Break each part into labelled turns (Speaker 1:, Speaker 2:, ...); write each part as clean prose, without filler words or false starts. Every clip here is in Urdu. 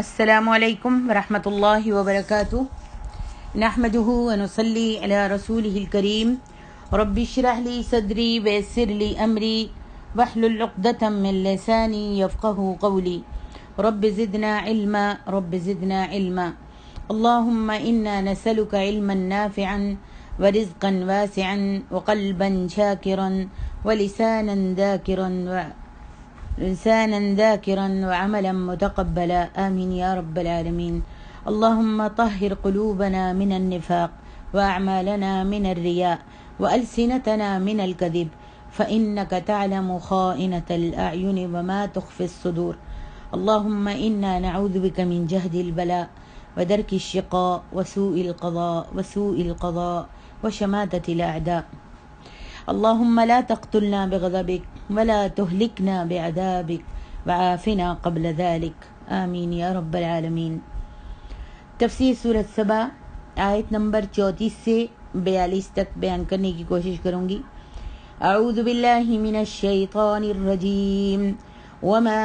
Speaker 1: السلام علیکم ورحمۃ اللہ وبرکاتہ نحمده ونصلی علی رسولہ الکریم رب اشرح لی صدری ویسر لی امری واحلل عقدۃ من لسانی یفقهوا قولی رب زدنا علما اللهم انا نسألك علما نافعا ورزقا واسعا وقلبا شاکرا لسانا ذاكرا وعملا متقبلا آمين يا رب العالمين. اللهم طهر قلوبنا من النفاق وأعمالنا من الرياء وألسنتنا من الكذب فإنك تعلم خائنة الأعين وما تخفي الصدور. اللهم إنا نعوذ بك من جهد البلاء ودرك الشقاء وسوء القضاء وشماتة الأعداء. اللهم لا تقتلنا بغضبك ولا تهلكنا بعذابك وعافنا قبل ذلك آمین یا رب العالمین. تفسیر سورۃ سبا آیت نمبر 34 سے 42 تک بیان کرنے کی کوشش کروں گی. اعوذ باللہ من الشیطان الرجیم. وما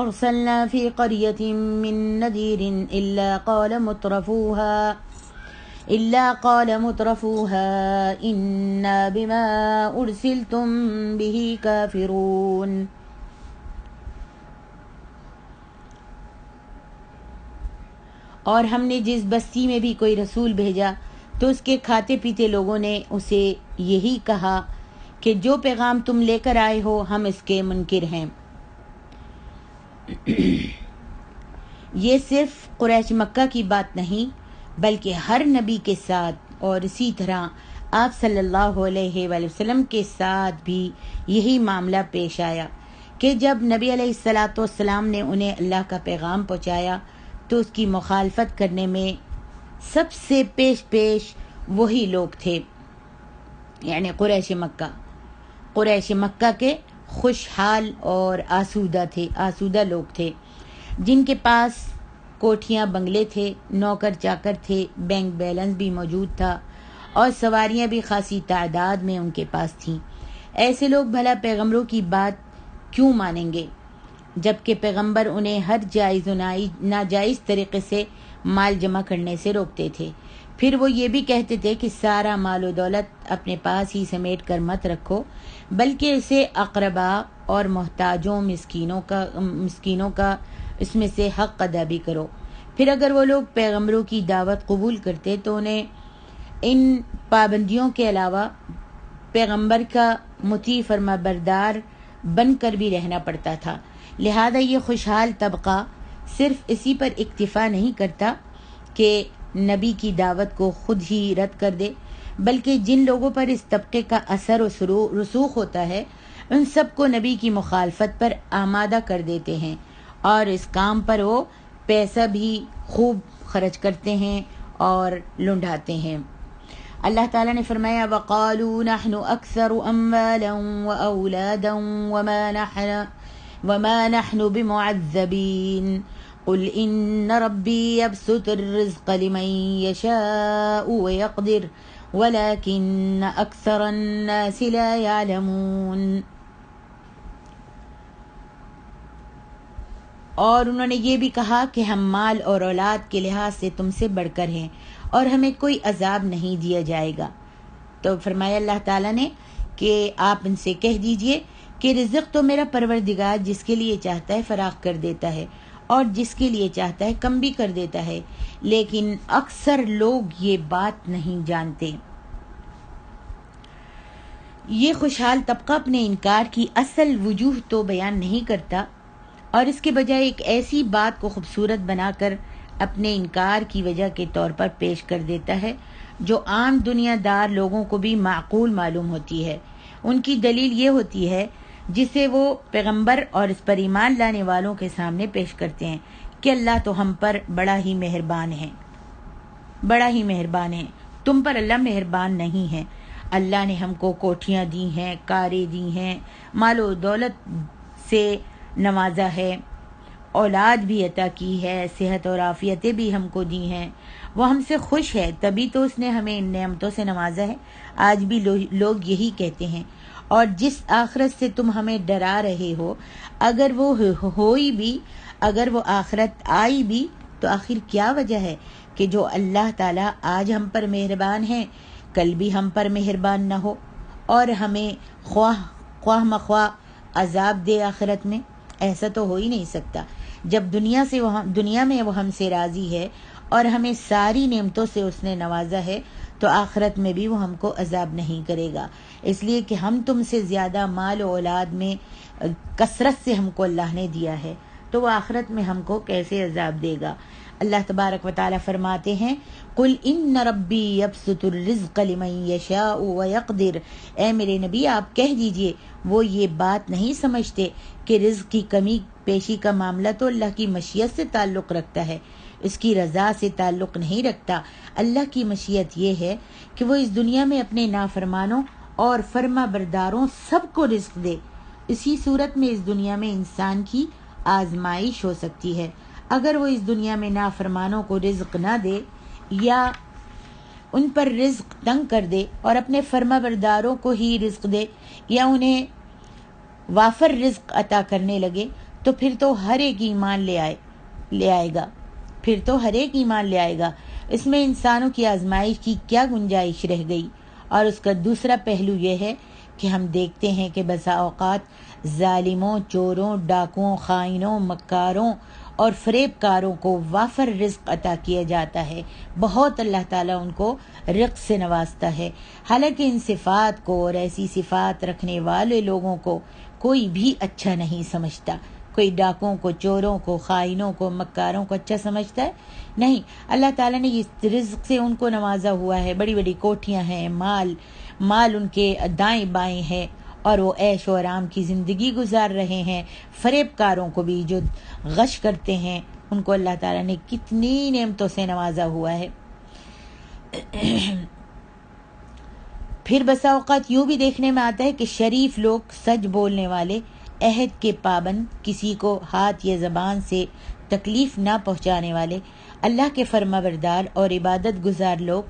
Speaker 1: ارسلنا في قرية من نذير إلا قال مترفوها إنا بما أرسلتم به كافرون. اور ہم نے جس بستی میں بھی کوئی رسول بھیجا تو اس کے کھاتے پیتے لوگوں نے اسے یہی کہا کہ جو پیغام تم لے کر آئے ہو ہم اس کے منکر ہیں. یہ صرف قریش مکہ کی بات نہیں بلکہ ہر نبی کے ساتھ اور اسی طرح آپ صلی اللہ علیہ وآلہ وسلم کے ساتھ بھی یہی معاملہ پیش آیا کہ جب نبی علیہ السلام نے انہیں اللہ کا پیغام پہنچایا تو اس کی مخالفت کرنے میں سب سے پیش وہی لوگ تھے، یعنی قریش مکہ کے خوشحال اور آسودہ لوگ تھے جن کے پاس کوٹھیاں بنگلے تھے، نوکر چاکر تھے، بینک بیلنس بھی موجود تھا اور سواریاں بھی خاصی تعداد میں ان کے پاس تھیں. ایسے لوگ بھلا پیغمبروں کی بات کیوں مانیں گے جبکہ پیغمبر انہیں ہر جائز و ناجائز طریقے سے مال جمع کرنے سے روکتے تھے. پھر وہ یہ بھی کہتے تھے کہ سارا مال و دولت اپنے پاس ہی سمیٹ کر مت رکھو بلکہ اسے اقربا اور محتاجوں مسکینوں کا اس میں سے حق ادا بھی کرو. پھر اگر وہ لوگ پیغمبروں کی دعوت قبول کرتے تو انہیں ان پابندیوں کے علاوہ پیغمبر کا مطیع فرما بردار بن کر بھی رہنا پڑتا تھا. لہذا یہ خوشحال طبقہ صرف اسی پر اکتفا نہیں کرتا کہ نبی کی دعوت کو خود ہی رد کر دے بلکہ جن لوگوں پر اس طبقے کا اثر و رسوخ ہوتا ہے ان سب کو نبی کی مخالفت پر آمادہ کر دیتے ہیں اور اس کام پر وہ پیسہ بھی خوب خرچ کرتے ہیں اور لنڈھاتے ہیں. اللہ تعالیٰ نے فرمایا وَقَالُوا نَحْنُ أَكْثَرُ أَمْوَالًا وَأَوْلَادًا وَمَا نَحْنُ بِمُعَذَّبِينَ قُلْ إِنَّ رَبِّي يَبْسُطُ الرِّزْقَ لِمَن يَشَاءُ وَيَقْدِرُ وَلَكِنَّ أَكْثَرَ النَّاسِ لَا يَعْلَمُونَ. اور انہوں نے یہ بھی کہا کہ ہم مال اور اولاد کے لحاظ سے تم سے بڑھ کر ہیں اور ہمیں کوئی عذاب نہیں دیا جائے گا. تو فرمایا اللہ تعالیٰ نے کہ آپ ان سے کہہ دیجئے کہ رزق تو میرا پروردگار جس کے لیے چاہتا ہے فراخ کر دیتا ہے اور جس کے لیے چاہتا ہے کم بھی کر دیتا ہے، لیکن اکثر لوگ یہ بات نہیں جانتے. یہ خوشحال طبقہ اپنے انکار کی اصل وجوہ تو بیان نہیں کرتا اور اس کے بجائے ایک ایسی بات کو خوبصورت بنا کر اپنے انکار کی وجہ کے طور پر پیش کر دیتا ہے جو عام دنیا دار لوگوں کو بھی معقول معلوم ہوتی ہے. ان کی دلیل یہ ہوتی ہے جسے وہ پیغمبر اور اس پر ایمان لانے والوں کے سامنے پیش کرتے ہیں کہ اللہ تو ہم پر بڑا ہی مہربان ہے. تم پر اللہ مہربان نہیں ہے. اللہ نے ہم کو کوٹھیاں دی ہیں، کاریں دی ہیں، مال و دولت سے نوازا ہے، اولاد بھی عطا کی ہے، صحت اور عافیتیں بھی ہم کو دی ہیں. وہ ہم سے خوش ہے تبھی تو اس نے ہمیں ان نعمتوں سے نوازا ہے. آج بھی لوگ یہی کہتے ہیں. اور جس آخرت سے تم ہمیں ڈرا رہے ہو اگر وہ آخرت آئی بھی تو آخر کیا وجہ ہے کہ جو اللہ تعالیٰ آج ہم پر مہربان ہیں کل بھی ہم پر مہربان نہ ہو اور ہمیں خواہ مخواہ عذاب دے آخرت میں؟ ایسا تو ہو ہی نہیں سکتا۔ جب دنیا میں وہ ہم سے راضی ہے اور ہمیں ساری نعمتوں سے اس نے نوازا ہے تو آخرت میں بھی وہ ہم کو عذاب نہیں کرے گا، اس لیے کہ ہم تم سے زیادہ مال و اولاد میں کثرت سے ہم کو اللہ نے دیا ہے، تو وہ آخرت میں ہم کو کیسے عذاب دے گا؟ اللہ تبارک و تعالیٰ فرماتے ہیں قل ان ربی یبسط الرزق لمن یشاء ویقدر، اے میرے نبی آپ کہہ دیجئے وہ یہ بات نہیں سمجھتے کہ رزق کی کمی پیشی کا معاملہ تو اللہ کی مشیت سے تعلق رکھتا ہے، اس کی رضا سے تعلق نہیں رکھتا۔ اللہ کی مشیت یہ ہے کہ وہ اس دنیا میں اپنے نافرمانوں اور فرما برداروں سب کو رزق دے۔ اسی صورت میں اس دنیا میں انسان کی آزمائش ہو سکتی ہے۔ اگر وہ اس دنیا میں نافرمانوں کو رزق نہ دے یا ان پر رزق تنگ کر دے اور اپنے فرما برداروں کو ہی رزق دے یا انہیں وافر رزق عطا کرنے لگے تو پھر تو ہر ایک ایمان لے آئے گا۔ اس میں انسانوں کی آزمائش کی کیا گنجائش رہ گئی؟ اور اس کا دوسرا پہلو یہ ہے کہ ہم دیکھتے ہیں کہ بسا اوقات ظالموں، چوروں، ڈاکوؤں، خائنوں، مکاروں اور فریب کاروں کو وافر رزق عطا کیا جاتا ہے، بہت اللہ تعالیٰ ان کو رزق سے نوازتا ہے، حالانکہ ان صفات کو اور ایسی صفات رکھنے والے لوگوں کو کوئی بھی اچھا نہیں سمجھتا۔ کوئی ڈاکوؤں کو، چوروں کو، خائنوں کو، مکاروں کو اچھا سمجھتا ہے؟ نہیں، اللہ تعالیٰ نے اس رزق سے ان کو نوازا ہوا ہے، بڑی بڑی کوٹھیاں ہیں، مال ان کے دائیں بائیں ہے اور وہ عیش و آرام کی زندگی گزار رہے ہیں۔ فریب کاروں کو بھی جو غش کرتے ہیں ان کو اللہ تعالیٰ نے کتنی نعمتوں سے نوازا ہوا ہے۔ پھر بسا اوقات یوں بھی دیکھنے میں آتا ہے کہ شریف لوگ، سچ بولنے والے، عہد کے پابند، کسی کو ہاتھ یا زبان سے تکلیف نہ پہنچانے والے، اللہ کے فرما بردار اور عبادت گزار لوگ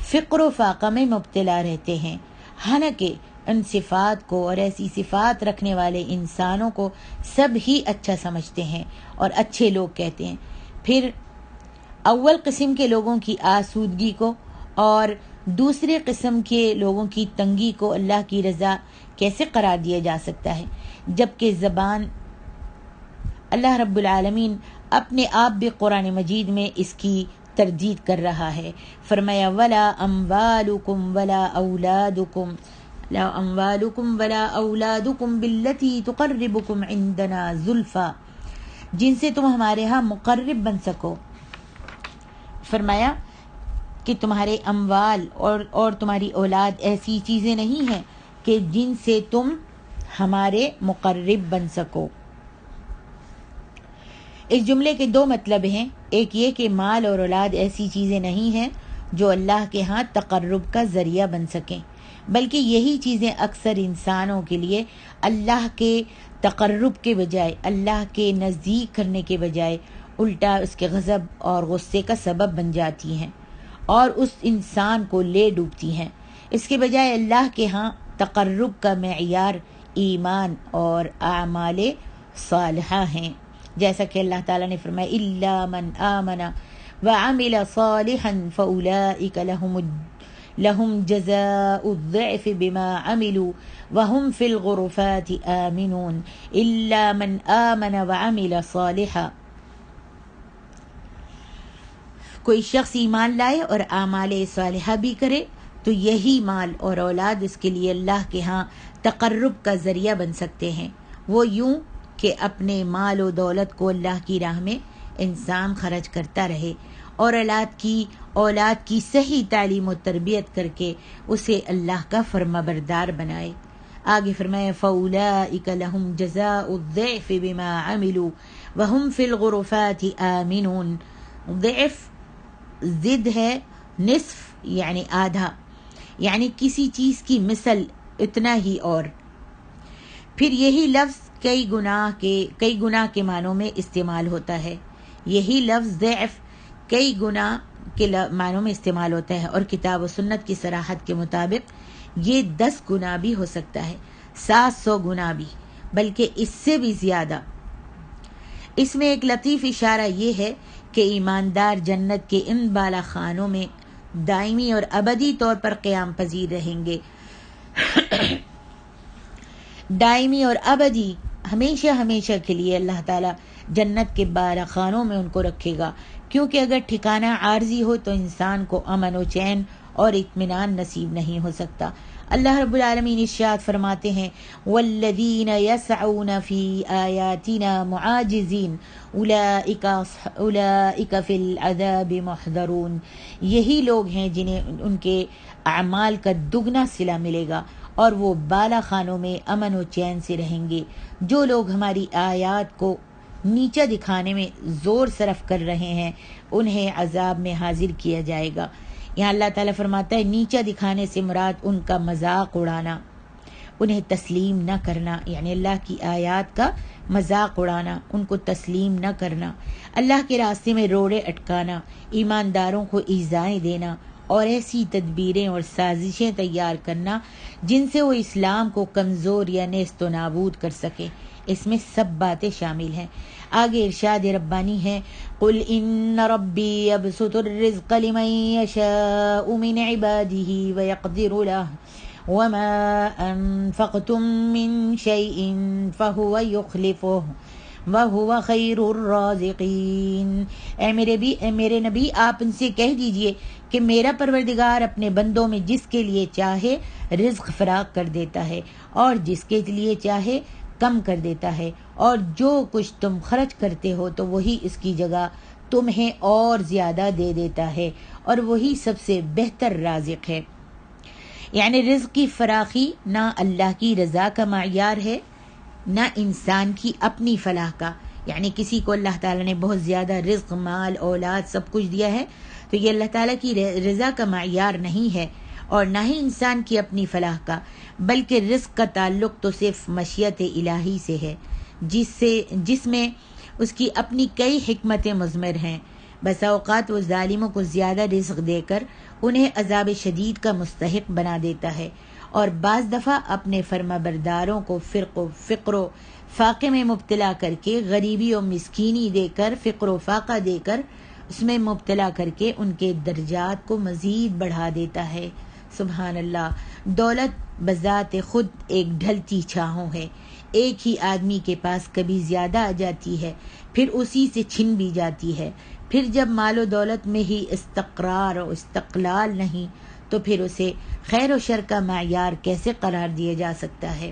Speaker 1: فقر و فاقہ میں مبتلا رہتے ہیں، حالانکہ ان صفات کو اور ایسی صفات رکھنے والے انسانوں کو سب ہی اچھا سمجھتے ہیں اور اچھے لوگ کہتے ہیں۔ پھر اول قسم کے لوگوں کی آسودگی کو اور دوسرے قسم کے لوگوں کی تنگی کو اللہ کی رضا کیسے قرار دیا جا سکتا ہے، جبکہ زبان اللہ رب العالمین اپنے آپ بھی قرآن مجید میں اس کی تردید کر رہا ہے۔ فرمایا وَلَا أَمْوَالُكُمْ وَلَا أَوْلَادُكُمْ بِالَّتِي تُقَرِّبُكُمْ عِنْدَنَا زُلْفَى، جن سے تم ہمارے ہاں مقرب بن سکو۔ فرمایا کہ تمہارے اموال اور تمہاری اولاد ایسی چیزیں نہیں ہیں کہ جن سے تم ہمارے مقرب بن سکو۔ اس جملے کے دو مطلب ہیں، ایک یہ کہ مال اور اولاد ایسی چیزیں نہیں ہیں جو اللہ کے ہاں تقرب کا ذریعہ بن سکیں، بلکہ یہی چیزیں اکثر انسانوں کے لیے اللہ کے تقرب کے بجائے، اللہ کے نزدیک کرنے کے بجائے الٹا اس کے غضب اور غصے کا سبب بن جاتی ہیں اور اس انسان کو لے ڈوبتی ہیں۔ اس کے بجائے اللہ کے ہاں تقرب کا معیار ایمان اور اعمال صالحہ ہیں، جیسا کہ اللہ تعالیٰ نے فرمایا الا من آمن وعمل صالحا فاولئک لهم جزاء الضعف بما عملوا وهم في الغرفات آمنون الا من آمن وعمل صالحا۔ کوئی شخص ایمان لائے اور اعمال صالحہ بھی کرے تو یہی مال اور اولاد اس کے لیے اللہ کے ہاں تقرب کا ذریعہ بن سکتے ہیں، وہ یوں کہ اپنے مال و دولت کو اللہ کی راہ میں انسان خرچ کرتا رہے اور اولاد کی صحیح تعلیم و تربیت کر کے اسے اللہ کا فرما بردار بنائے۔ آگے فرمایا فَأُولَئِكَ لَهُمْ جَزَاءُ الضِّعْفِ بِمَا عَمِلُوا وَهُمْ فِي الْغُرُفَاتِ آمِنُونَ۔ ضعف ضد ہے نصف یعنی آدھا، یعنی کسی چیز کی مثل اتنا ہی اور۔ پھر یہی لفظ کئی گناہ کے معنوں میں استعمال ہوتا ہے، یہی لفظ ضعف کئی گناہ کے معنوں میں استعمال ہوتا ہے، اور کتاب و سنت کی صراحت کے مطابق یہ 10 گنا بھی ہو سکتا ہے، 700 گنا بھی، بلکہ اس سے بھی زیادہ۔ اس میں ایک لطیف اشارہ یہ ہے کہ ایماندار جنت کے ان بالا خانوں میں دائمی اور ابدی طور پر قیام پذیر رہیں گے، دائمی اور ابدی، ہمیشہ ہمیشہ کے لیے اللہ تعالیٰ جنت کے بالا خانوں میں ان کو رکھے گا، کیونکہ اگر ٹھکانہ عارضی ہو تو انسان کو امن و چین اور اطمینان نصیب نہیں ہو سکتا۔ اللہ رب العالمین ارشاد فرماتے ہیں والذین یسعون فی آیاتنا معاجزین اولئک فی العذاب محضرون، یہی لوگ ہیں جنہیں ان کے اعمال کا دگنا صلہ ملے گا اور وہ بالا خانوں میں امن و چین سے رہیں گے۔ جو لوگ ہماری آیات کو نیچا دکھانے میں زور صرف کر رہے ہیں انہیں عذاب میں حاضر کیا جائے گا۔ یہاں اللہ تعالیٰ فرماتا ہے نیچا دکھانے سے مراد ان کا مذاق اڑانا، انہیں تسلیم نہ کرنا، یعنی اللہ کی آیات کا مذاق اڑانا، ان کو تسلیم نہ کرنا، اللہ کے راستے میں روڑے اٹکانا، ایمانداروں کو ایذائیں دینا اور ایسی تدبیریں اور سازشیں تیار کرنا جن سے وہ اسلام کو کمزور یا نیست و نابود کر سکے، اس میں سب باتیں شامل ہیں۔ آگے ارشاد ربانی ہے قل ان ربی یبسط الرزق لمن یشاء من عباده ویقدر له وما انفقتم من شیء فهو یخلفه وَهُوَ خَيْرُ الرَّازِقِينَ۔ اے میرے نبی آپ ان سے کہہ دیجئے کہ میرا پروردگار اپنے بندوں میں جس کے لیے چاہے رزق فراخ کر دیتا ہے اور جس کے لیے چاہے کم کر دیتا ہے، اور جو کچھ تم خرچ کرتے ہو تو وہی اس کی جگہ تمہیں اور زیادہ دے دیتا ہے، اور وہی سب سے بہتر رازق ہے۔ یعنی رزق کی فراخی نہ اللہ کی رضا کا معیار ہے نہ انسان کی اپنی فلاح کا، یعنی کسی کو اللہ تعالیٰ نے بہت زیادہ رزق، مال، اولاد سب کچھ دیا ہے تو یہ اللہ تعالیٰ کی رضا کا معیار نہیں ہے، اور نہ ہی انسان کی اپنی فلاح کا، بلکہ رزق کا تعلق تو صرف مشیت الہی سے ہے، جس میں اس کی اپنی کئی حکمتیں مضمر ہیں۔ بسا اوقات وہ ظالموں کو زیادہ رزق دے کر انہیں عذاب شدید کا مستحق بنا دیتا ہے، اور بعض دفعہ اپنے فرما برداروں کو فقر و فاقے میں مبتلا کر کے، غریبی و مسکینی دے کر، فقر و فاقہ دے کر اس میں مبتلا کر کے ان کے درجات کو مزید بڑھا دیتا ہے۔ سبحان اللہ۔ دولت بذات خود ایک ڈھلتی چھاؤں ہے، ایک ہی آدمی کے پاس کبھی زیادہ آ جاتی ہے، پھر اسی سے چھن بھی جاتی ہے، پھر جب مال و دولت میں ہی استقرار و استقلال نہیں تو پھر اسے خیر و شر کا معیار کیسے قرار دیا جا سکتا ہے؟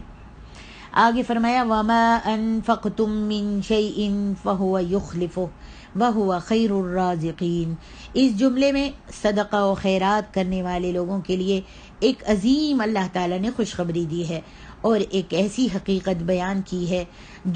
Speaker 1: آگے فرمایا وَمَا أَنفَقْتُم مِّن شَيْءٍ فَهُوَ يُخْلِفُهُ وَهُوَ خَيْرُ الرَّازِقِينَ۔ اس جملے میں صدقہ و خیرات کرنے والے لوگوں کے لیے ایک عظیم اللہ تعالیٰ نے خوشخبری دی ہے اور ایک ایسی حقیقت بیان کی ہے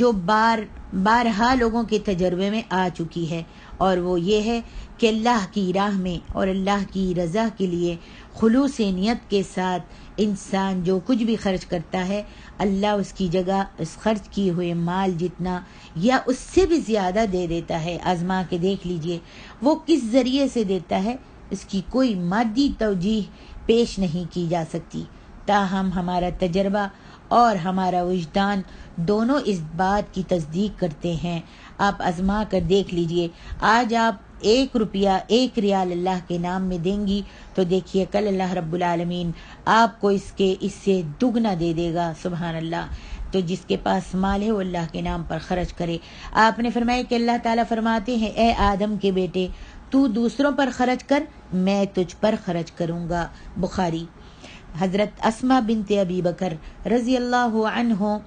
Speaker 1: جو بارہا لوگوں کے تجربے میں آ چکی ہے، اور وہ یہ ہے کہ اللہ کی راہ میں اور اللہ کی رضا کے لیے خلوص نیت کے ساتھ انسان جو کچھ بھی خرچ کرتا ہے، اللہ اس کی جگہ اس خرچ کیے ہوئے مال جتنا یا اس سے بھی زیادہ دے دیتا ہے۔ آزما کے دیکھ لیجئے وہ کس ذریعے سے دیتا ہے، اس کی کوئی مادی توجیہ پیش نہیں کی جا سکتی، تاہم ہمارا تجربہ اور ہمارا وجدان دونوں اس بات کی تصدیق کرتے ہیں۔ آپ آزما کر دیکھ لیجئے، آج آپ 1 روپیہ 1 ریال اللہ کے نام میں دیں گی تو دیکھیے کل اللہ رب العالمین آپ کو اس سے دگنا دے دے گا۔ سبحان اللہ۔ تو جس کے پاس مال ہے وہ اللہ کے نام پر خرچ کرے۔ آپ نے فرمایا کہ اللہ تعالیٰ فرماتے ہیں اے آدم کے بیٹے تو دوسروں پر خرچ کر، میں تجھ پر خرچ کروں گا۔ بخاری۔ حضرت اسماء بنت ابی بکر رضی اللہ عنہ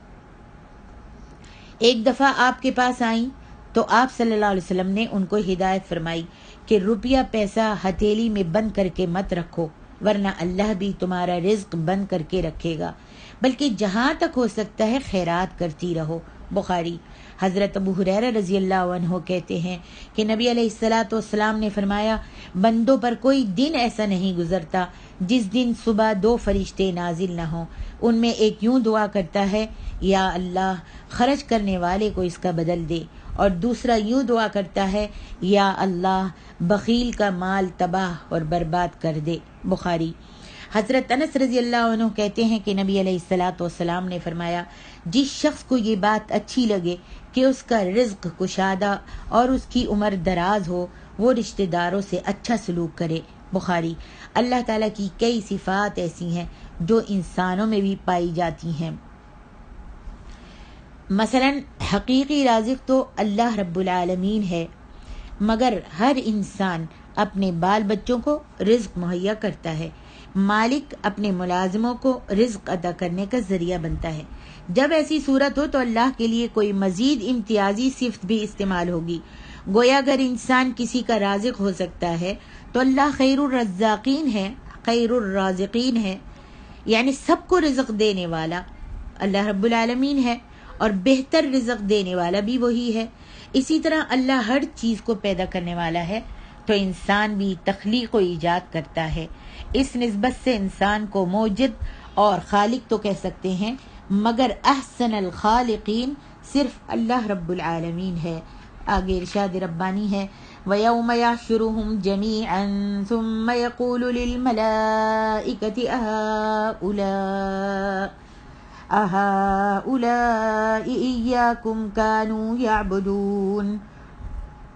Speaker 1: ایک دفعہ آپ کے پاس آئیں تو آپ صلی اللہ علیہ وسلم نے ان کو ہدایت فرمائی کہ روپیہ پیسہ ہتھیلی میں بند کر کے مت رکھو، ورنہ اللہ بھی تمہارا رزق بند کر کے رکھے گا، بلکہ جہاں تک ہو سکتا ہے خیرات کرتی رہو۔ بخاری۔ حضرت ابو ہریرہ رضی اللہ عنہ کہتے ہیں کہ نبی علیہ الصلوۃ والسلام نے فرمایا بندوں پر کوئی دن ایسا نہیں گزرتا جس دن صبح 2 فرشتے نازل نہ ہوں، ان میں ایک یوں دعا کرتا ہے یا اللہ خرچ کرنے والے کو اس کا بدل دے، اور دوسرا یوں دعا کرتا ہے یا اللہ بخیل کا مال تباہ اور برباد کر دے۔ بخاری۔ حضرت انس رضی اللہ عنہ کہتے ہیں کہ نبی علیہ الصلوۃ والسلام نے فرمایا جس شخص کو یہ بات اچھی لگے کہ اس کا رزق کشادہ اور اس کی عمر دراز ہو، وہ رشتہ داروں سے اچھا سلوک کرے۔ بخاری۔ اللہ تعالیٰ کی کئی صفات ایسی ہیں جو انسانوں میں بھی پائی جاتی ہیں۔ مثلا حقیقی رازق تو اللہ رب العالمین ہے، مگر ہر انسان اپنے بال بچوں کو رزق مہیا کرتا ہے۔ مالک اپنے ملازموں کو رزق عطا کرنے کا ذریعہ بنتا ہے۔ جب ایسی صورت ہو تو اللہ کے لیے کوئی مزید امتیازی صفت بھی استعمال ہوگی۔ گویا اگر انسان کسی کا رازق ہو سکتا ہے تو اللہ خیر الرزاقین ہے، خیر الرازقین ہے، یعنی سب کو رزق دینے والا اللہ رب العالمین ہے، اور بہتر رزق دینے والا بھی وہی ہے۔ اسی طرح اللہ ہر چیز کو پیدا کرنے والا ہے، تو انسان بھی تخلیق و ایجاد کرتا ہے۔ اس نسبت سے انسان کو موجد اور خالق تو کہہ سکتے ہیں، مگر احسن الخالقین صرف اللہ رب العالمین ہے۔ آگے ارشاد ربانی ہے، وَيَوْمَ يَحْشُرُهُمْ جَمِيعًا ثُمَّ يَقُولُ لِلْمَلَائِكَةِ أَهَؤُلَاءِ إِيَّاكُمْ كَانُوا يَعْبُدُونَ۔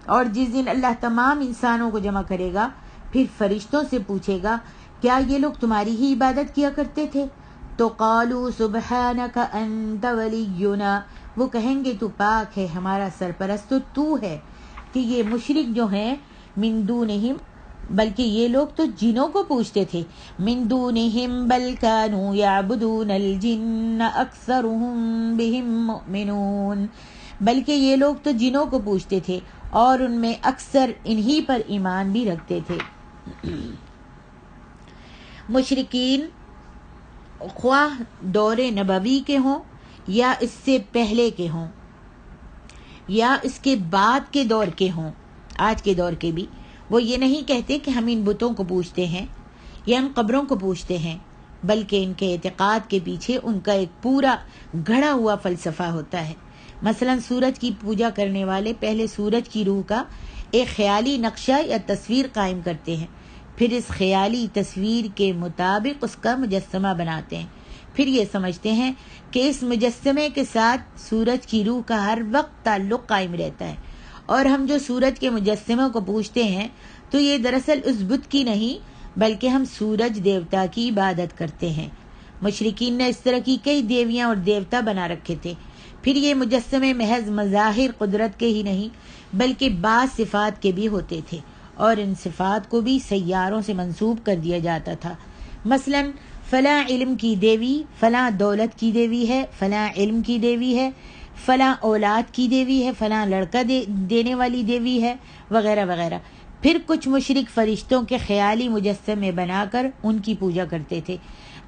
Speaker 1: اور جس دن اللہ تمام انسانوں کو جمع کرے گا، پھر فرشتوں سے پوچھے گا، کیا یہ لوگ تمہاری ہی عبادت کیا کرتے تھے؟ تو قالوا سبحانک انت ولینا، وہ کہیں گے تو پاک ہے، ہمارا سرپرست تو ہے۔ کہ یہ مشرک جو ہیں من دونہم، بلکہ یہ لوگ تو جنوں کو پوچھتے تھے، من دونہم بل کانوا یعبدون الجن اکثرهم بہم مؤمنون، بلکہ یہ لوگ تو جنوں کو پوچھتے تھے اور ان میں اکثر انہی پر ایمان بھی رکھتے تھے۔ مشرکین خواہ دور نبوی کے ہوں یا اس سے پہلے کے ہوں یا اس کے بعد کے دور کے ہوں، آج کے دور کے بھی، وہ یہ نہیں کہتے کہ ہم ان بتوں کو پوچھتے ہیں یا ان قبروں کو پوچھتے ہیں، بلکہ ان کے اعتقاد کے پیچھے ان کا ایک پورا گھڑا ہوا فلسفہ ہوتا ہے۔ مثلا سورج کی پوجا کرنے والے پہلے سورج کی روح کا ایک خیالی نقشہ یا تصویر قائم کرتے ہیں، پھر اس خیالی تصویر کے مطابق اس کا مجسمہ بناتے ہیں، پھر یہ سمجھتے ہیں کہ اس مجسمے کے ساتھ سورج کی روح کا ہر وقت تعلق قائم رہتا ہے، اور ہم جو سورج کے مجسموں کو پوچھتے ہیں تو یہ دراصل اس بت کی نہیں بلکہ ہم سورج دیوتا کی عبادت کرتے ہیں۔ مشرکین نے اس طرح کی کئی دیویاں اور دیوتا بنا رکھے تھے۔ پھر یہ مجسمے محض مظاہر قدرت کے ہی نہیں بلکہ بعض صفات کے بھی ہوتے تھے، اور ان صفات کو بھی سیاروں سے منسوب کر دیا جاتا تھا۔ مثلا فلاں علم کی دیوی، فلاں دولت کی دیوی ہے، فلاں علم کی دیوی ہے، فلاں اولاد کی دیوی ہے، فلاں لڑکا دینے والی دیوی ہے، وغیرہ وغیرہ۔ پھر کچھ مشرک فرشتوں کے خیالی مجسمے بنا کر ان کی پوجا کرتے تھے۔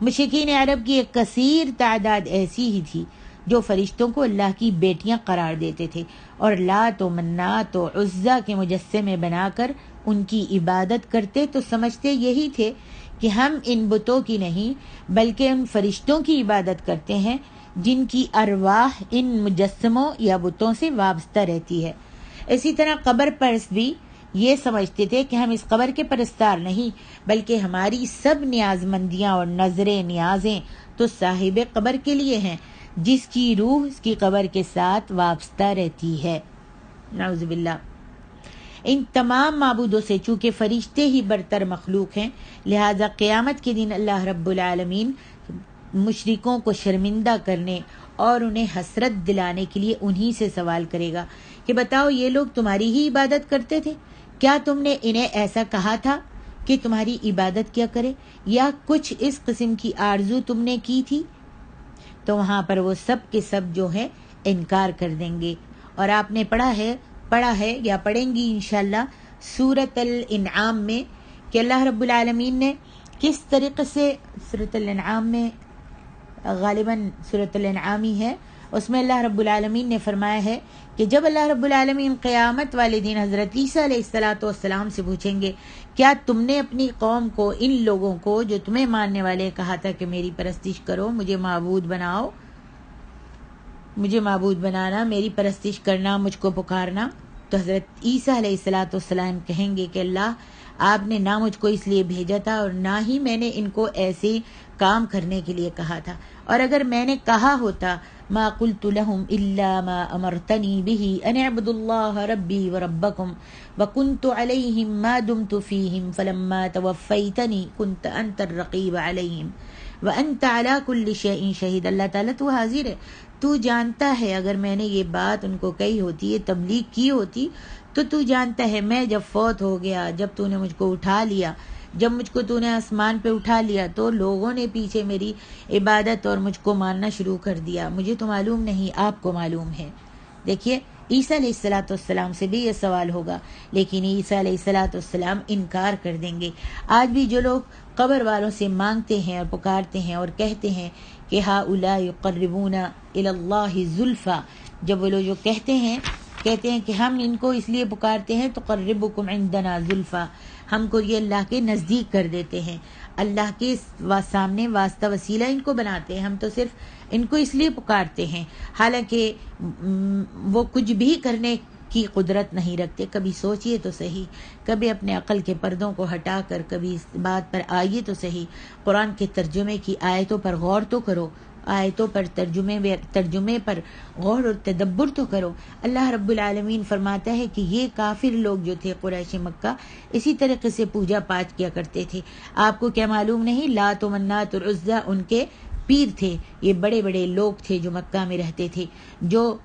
Speaker 1: مشرکین عرب کی ایک کثیر تعداد ایسی ہی تھی جو فرشتوں کو اللہ کی بیٹیاں قرار دیتے تھے، اور لات و منات و عزا کے مجسمے بنا کر ان کی عبادت کرتے، تو سمجھتے یہی تھے کہ ہم ان بتوں کی نہیں بلکہ ان فرشتوں کی عبادت کرتے ہیں جن کی ارواح ان مجسموں یا بتوں سے وابستہ رہتی ہے۔ اسی طرح قبر پرست بھی یہ سمجھتے تھے کہ ہم اس قبر کے پرستار نہیں بلکہ ہماری سب نیاز مندیاں اور نظریں نیازیں تو صاحب قبر کے لیے ہیں، جس کی روح اس کی قبر کے ساتھ وابستہ رہتی ہے۔ نعوذ باللہ۔ ان تمام معبودوں سے چونکہ فرشتے ہی برتر مخلوق ہیں، لہذا قیامت کے دن اللہ رب العالمین مشرکوں کو شرمندہ کرنے اور انہیں حسرت دلانے کے لیے انہی سے سوال کرے گا کہ بتاؤ یہ لوگ تمہاری ہی عبادت کرتے تھے؟ کیا تم نے انہیں ایسا کہا تھا کہ تمہاری عبادت کیا کرے، یا کچھ اس قسم کی آرزو تم نے کی تھی؟ تو وہاں پر وہ سب کے سب جو ہے انکار کر دیں گے۔ اور آپ نے پڑھا ہے یا پڑھیں گی انشاءاللہ سورۃ الانعام میں کہ اللہ رب العالمین نے کس طریقے سے، سورۃ الانعام میں غالباً سورۃ الانعام ہی ہے، اس میں اللہ رب العالمین نے فرمایا ہے کہ جب اللہ رب العالمین قیامت والے دن حضرت عیسیٰ علیہ السلام سے پوچھیں گے، کیا تم نے اپنی قوم کو، ان لوگوں کو جو تمہیں ماننے والے، کہا تھا کہ میری پرستش کرو، مجھے معبود بناؤ، مجھے معبود بنانا، میری پرستش کرنا، مجھ کو پکارنا؟ تو حضرت عیسیٰ علیہ السلام کہیں گے کہ اللہ، آپ نے نہ مجھ کو اس لیے بھیجا تھا اور نہ ہی میں نے ان کو ایسے کام کرنے کے لیے کہا تھا. اور اگر میں نے کہا ہوتا ما قلت لهم الا ما امرتنی به ان اعبدوا اللہ ربی وربکم وکنت علیہم ما دمت فیہم فلما توفیتنی کنت انت الرقیب علیہم وانت علی کل شیء شہید. اللہ تعالیٰ تو حاضر ہے، تو جانتا ہے اگر میں نے یہ بات ان کو کہی ہوتی، یہ تبلیغ کی ہوتی، تو جانتا ہے میں جب فوت ہو گیا، جب تو نے مجھ کو اٹھا لیا، جب مجھ کو تو نے آسمان پہ اٹھا لیا تو لوگوں نے پیچھے میری عبادت اور مجھ کو ماننا شروع کر دیا. مجھے تو معلوم نہیں، آپ کو معلوم ہے. دیکھیے عیسیٰ علیہ الصلاۃ والسلام سے بھی یہ سوال ہوگا، لیکن عیسیٰ علیہ الصلاۃ والسلام انکار کر دیں گے. آج بھی جو لوگ قبر والوں سے مانگتے ہیں اور پکارتے ہیں اور کہتے ہیں کہ ہؤلاء یقربونا الی اللہ زلفیٰ، جب وہ لوگ جو کہتے ہیں کہ ہم ان کو اس لیے پکارتے ہیں تو قربکم عندنا زلفیٰ، ہم کو یہ اللہ کے نزدیک کر دیتے ہیں، اللہ کے سامنے واسطہ وسیلہ ان کو بناتے ہیں، ہم تو صرف ان کو اس لیے پکارتے ہیں، حالانکہ وہ کچھ بھی کرنے کی قدرت نہیں رکھتے. کبھی سوچئے تو صحیح، کبھی اپنے عقل کے پردوں کو ہٹا کر کبھی اس بات پر آئیے تو صحیح، قرآن کے ترجمے کی آیتوں پر غور تو کرو، آیتوں پر ترجمے پر غور اور تدبر تو کرو. اللہ رب العالمین فرماتا ہے کہ یہ کافر لوگ جو تھے قریش مکہ اسی طریقے سے پوجا پاٹ کیا کرتے تھے. آپ کو کیا معلوم نہیں؟ لات و منات اور عزا ان کے پیر تھے. یہ بڑے بڑے لوگ تھے جو مکہ میں رہتے تھے، جو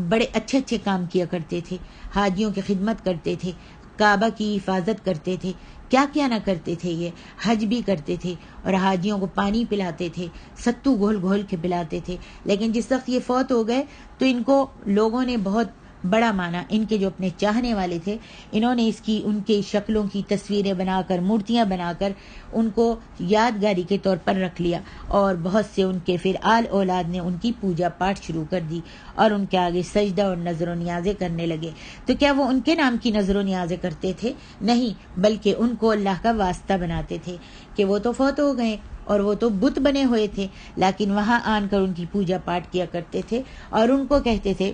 Speaker 1: بڑے اچھے اچھے کام کیا کرتے تھے، حاجیوں کی خدمت کرتے تھے، کعبہ کی حفاظت کرتے تھے، کیا کیا نہ کرتے تھے. یہ حج بھی کرتے تھے اور حاجیوں کو پانی پلاتے تھے، ستو گھول گھول کے پلاتے تھے. لیکن جس وقت یہ فوت ہو گئے تو ان کو لوگوں نے بہت بڑا مانا. ان کے جو اپنے چاہنے والے تھے انہوں نے ان کے شکلوں کی تصویریں بنا کر، مورتیاں بنا کر ان کو یادگاری کے طور پر رکھ لیا، اور بہت سے ان کے پھر آل اولاد نے ان کی پوجا پاٹ شروع کر دی اور ان کے آگے سجدہ اور نظر و نیازیں کرنے لگے. تو کیا وہ ان کے نام کی نظر و نیازیں کرتے تھے؟ نہیں، بلکہ ان کو اللہ کا واسطہ بناتے تھے کہ وہ تو فوت ہو گئے اور وہ تو بت بنے ہوئے تھے، لیکن وہاں آن کر ان کی پوجا پاٹ کیا کرتے تھے اور ان کو کہتے تھے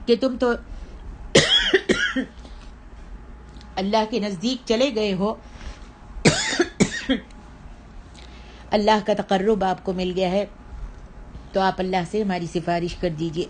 Speaker 1: کہ تم تو اللہ کے نزدیک چلے گئے ہو، اللہ کا تقرب آپ کو مل گیا ہے، تو آپ اللہ سے ہماری سفارش کر دیجئے.